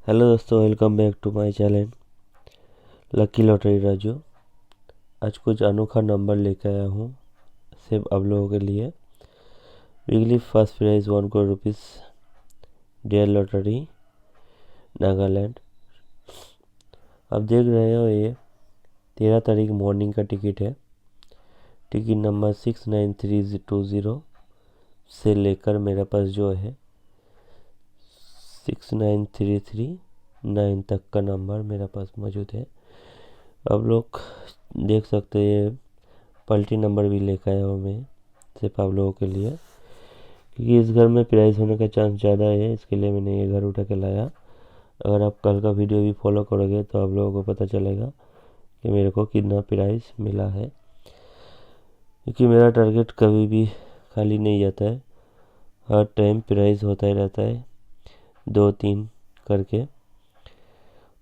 Hello दोस्तों, welcome back to my channel lucky lottery Raju. आज कुछ अनोखा नंबर लेकर आया हूँ सिर्फ आप लोगों के लिए। Weekly first prize 1 crore rupees, dear lottery Nagaland. आप देख रहे हो, ये 13 तारीख मॉर्निंग का टिकट है। टिकट नंबर 69320 से लेकर मेरे पास जो है 69339 तक का नंबर मेरे पास मौजूद है। आप लोग देख सकते हैं, पलटी नंबर भी लेकर आया हूँ मैं सिर्फ आप लोगों के लिए, क्योंकि इस घर में प्राइस होने का चांस ज़्यादा है। इसके लिए मैंने ये घर उठा के लाया। अगर आप कल का वीडियो भी फॉलो करोगे तो आप लोगों को पता चलेगा कि मेरे को कितना प्राइस मिला है, क्योंकि मेरा टारगेट कभी भी खाली नहीं जाता है। हर टाइम प्राइस होता ही रहता है, 2-3 करके।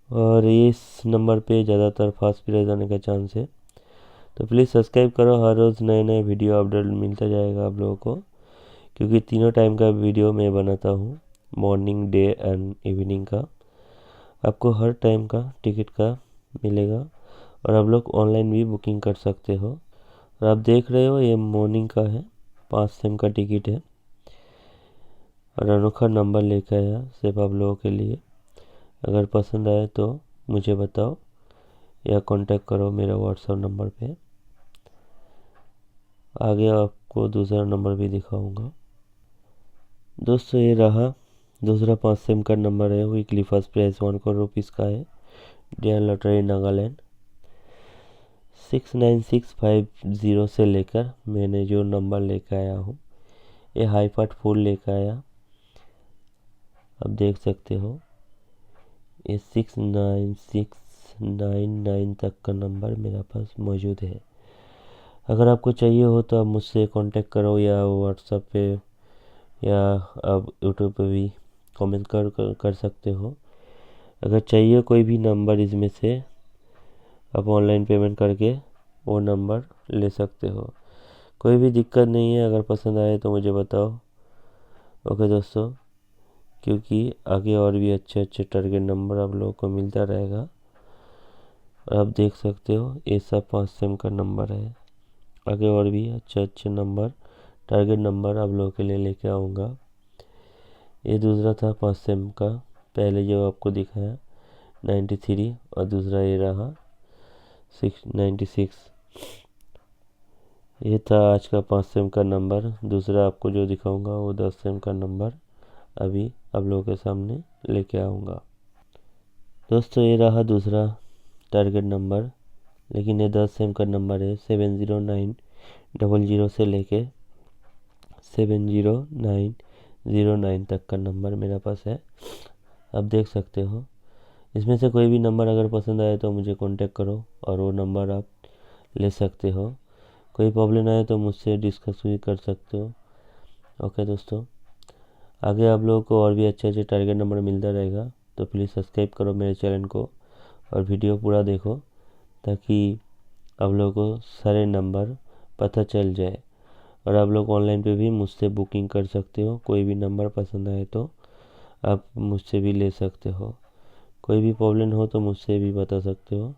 और इस नंबर पे ज़्यादातर फास्ट प्राइज आने का चांस है। तो प्लीज़ सब्सक्राइब करो, हर रोज़ नए नए वीडियो अपडेट मिलता जाएगा आप लोगों को, क्योंकि तीनों टाइम का वीडियो मैं बनाता हूँ, मॉर्निंग, डे एंड इवनिंग का। आपको हर टाइम का टिकट का मिलेगा और आप लोग ऑनलाइन भी बुकिंग कर सकते हो। और आप देख रहे हो, ये मॉर्निंग का है, 5 सिम का टिकट है और अनोखा नंबर लेकर आया सिर्फ आप लोगों के लिए। अगर पसंद आए तो मुझे बताओ या कांटेक्ट करो मेरा व्हाट्सएप नंबर पे। आगे आपको दूसरा नंबर भी दिखाऊंगा। दोस्तों, ये रहा दूसरा 5 सिम का नंबर है। Weekly first prize 1 crore rupees का है, डेयर लॉटरी नागालैंड। 69650 से लेकर मैंने जो नंबर लेकर आया हूँ, ये हाई पार्ट फुल लेकर आया। आप देख सकते हो, ये 69699 तक का नंबर मेरे पास मौजूद है। अगर आपको चाहिए हो तो आप मुझसे कांटेक्ट करो, या व्हाट्सएप पे, या आप यूट्यूब पे भी कमेंट कर सकते हो। अगर चाहिए कोई भी नंबर इसमें से, आप ऑनलाइन पेमेंट करके वो नंबर ले सकते हो। कोई भी दिक्कत नहीं है। अगर पसंद आए तो मुझे बताओ। ओके दोस्तों, क्योंकि आगे और भी अच्छे अच्छे टारगेट नंबर आप लोगों को मिलता रहेगा। और आप देख सकते हो, ये सब 5 सिम का नंबर है। आगे और भी अच्छे अच्छे नंबर, टारगेट नंबर आप लोगों के लिए लेके आऊँगा। ये दूसरा था 5 सिम का, पहले जो आपको दिखाया 93, और दूसरा ये रहा 696। ये था आज का 5 सिम का नंबर। दूसरा आपको जो दिखाऊंगा वो 10 सिम का नंबर अभी आप लोगों के सामने लेके आऊँगा। दोस्तों, ये रहा दूसरा टारगेट नंबर, लेकिन ये 10 सिम का नंबर है। 70900 से लेके 70909 तक का नंबर मेरे पास है। आप देख सकते हो, इसमें से कोई भी नंबर अगर पसंद आए तो मुझे कांटेक्ट करो और वो नंबर आप ले सकते हो। कोई प्रॉब्लम आए तो मुझसे डिस्कस भी कर सकते हो। ओके दोस्तों, आगे आप लोगों को और भी अच्छे अच्छे टारगेट नंबर मिलता रहेगा। तो प्लीज़ सब्सक्राइब करो मेरे चैनल को और वीडियो पूरा देखो, ताकि आप लोगों को सारे नंबर पता चल जाए। और आप लोग ऑनलाइन पे भी मुझसे बुकिंग कर सकते हो। कोई भी नंबर पसंद आए तो आप मुझसे भी ले सकते हो। कोई भी प्रॉब्लम हो तो मुझसे भी बता सकते हो।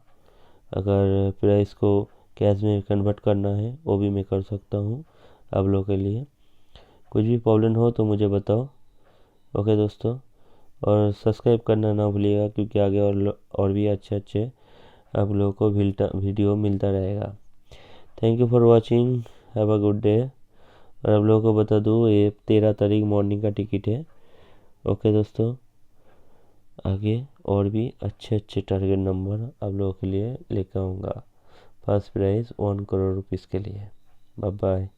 अगर प्राइस को कैश में कन्वर्ट करना है वो भी मैं कर सकता हूँ आप लोगों के लिए। कुछ भी प्रॉब्लम हो तो मुझे बताओ। ओके दोस्तों, और सब्सक्राइब करना ना भूलिएगा, क्योंकि आगे और भी अच्छे अच्छे आप लोगों को वीडियो मिलता रहेगा। Thank you for watching, have a good day. और आप लोगों को बता दूँ, ये 13 तारीख मॉर्निंग का टिकट है। ओके दोस्तों, आगे और भी अच्छे अच्छे टारगेट नंबर आप लोगों के लिए लेकर आऊँगा। फर्स्ट प्राइज़ 1 करोड़ रुपीज़ के लिए। Bye bye.